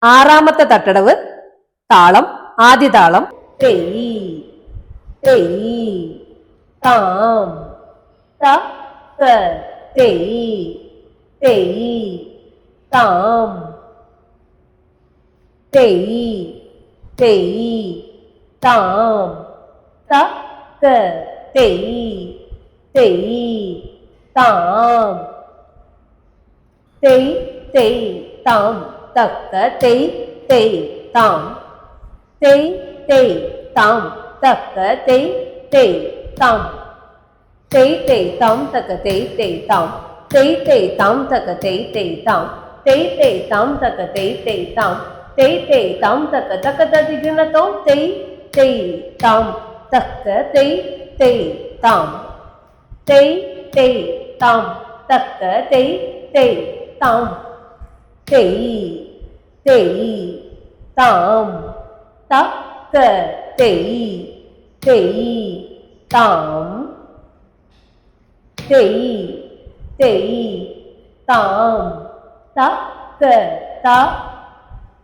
ആറാമത്തെ തട്ടടവ് താളം. ആദ്യ താളം തെയ് തെയ് താം തക്ക തെയ് തെയ് താം തെയ് തെയ് താം തക്ക തെയ് തെയ് താം തെയ് തെയ് താം തക്ക തെയ് തെയ് താം തെയ് തെയ് താം തക്ക തെയ് തെയ് താം തെയ് തെയ് താം തക്ക തെയ് തെയ് താം തെയ് തെയ് താം തക്ക തെയ് തെയ് താം തെയ് തെയ് താം തക്ക തെയ് തെയ് താം തെയ് തെയ് താം തക്ക തക്ക തത്തിക്കുന്ന തോം തെയ് തെയ് താം തക്ക തെയ് തെയ് താം തെയ് തെയ് താം തക്ക തെയ് തെയ് താം തെയ് തെയ് താം തക്ക തെയ് തെയ് താം തെയ് തെയ് താം തക്ക ത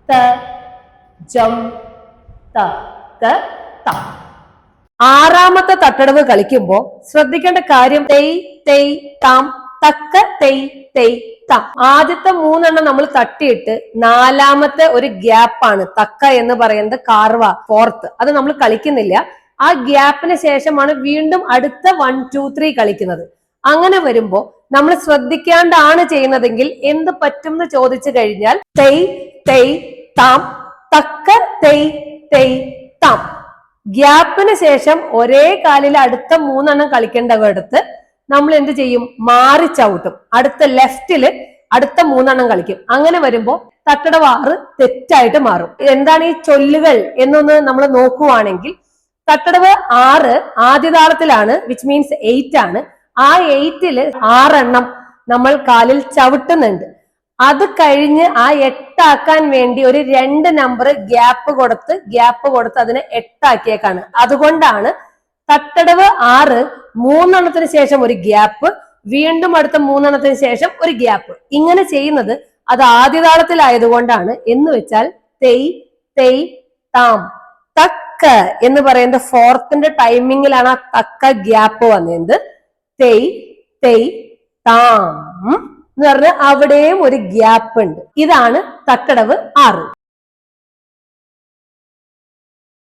ത ജം തക്ക ത. ആറാമത്തെ തട്ടടവ് കളിക്കുമ്പോ ശ്രദ്ധിക്കേണ്ട കാര്യം തെയ് തെയ് താം തക്ക തെയ് തെയ് താം. ആദ്യത്തെ മൂന്നെണ്ണം നമ്മൾ തട്ടിയിട്ട് നാലാമത്തെ ഒരു ഗ്യാപ്പാണ് തക്ക എന്ന് പറയുന്നത് കാർവ ഫോർത്ത്. അത് നമ്മൾ കളിക്കുന്നില്ല. ആ ഗ്യാപ്പിന് ശേഷമാണ് വീണ്ടും അടുത്ത 1 2 3 കളിക്കുന്നത്. അങ്ങനെ വരുമ്പോ നമ്മൾ ശ്രദ്ധിക്കാണ്ടാണ് ചെയ്യുന്നതെങ്കിൽ എന്ത് പറ്റും എന്ന് ചോദിച്ചു കഴിഞ്ഞാൽ തെയ് തെയ് താം തക്ക തെയ് തെയ് താം. ഗ്യാപ്പിന് ശേഷം ഒരേ കാലിൽ അടുത്ത മൂന്നെണ്ണം കളിക്കേണ്ടവടുത്ത് നമ്മൾ എന്ത് ചെയ്യും? മാറി ചവിട്ടും. അടുത്ത ലെഫ്റ്റില് അടുത്ത മൂന്നെണ്ണം കളിക്കും. അങ്ങനെ വരുമ്പോ തട്ടടവ് 6 തെറ്റായിട്ട് മാറും. എന്താണ് ഈ ചൊല്ലുകൾ എന്നൊന്ന് നമ്മൾ നോക്കുവാണെങ്കിൽ തട്ടടവ് 6 ആദ്യ താളത്തിലാണ്, വിച്ച് മീൻസ് 8 ആണ്. ആ 8-ല് 6 എണ്ണം നമ്മൾ കാലിൽ ചവിട്ടുന്നുണ്ട്. അത് കഴിഞ്ഞ് ആ 8 ആക്കാൻ വേണ്ടി ഒരു 2 നമ്പർ ഗ്യാപ്പ് കൊടുത്ത് അതിനെ 8 ആക്കിയേക്കാണ്. അതുകൊണ്ടാണ് തട്ടടവ് 6 മൂന്നെണ്ണത്തിന് ശേഷം ഒരു ഗ്യാപ്പ്, വീണ്ടും അടുത്ത മൂന്നെണ്ണത്തിന് ശേഷം ഒരു ഗ്യാപ്പ്. ഇങ്ങനെ ചെയ്യുന്നത് അത് ആദ്യ താളത്തിലായതുകൊണ്ടാണ്. എന്ന് വെച്ചാൽ തെയ് തെയ് താം തക്ക എന്ന് പറയുന്ന ഫോർത്തിന്റെ ടൈമിങ്ങിലാണ് ആ തക്ക ഗ്യാപ്പ് വന്നത്. തെയ് തെയ് താം എന്ന് പറഞ്ഞാൽ അവിടെയും ഒരു ഗ്യാപ്പ് ഉണ്ട്. ഇതാണ് തട്ടടവ് 6.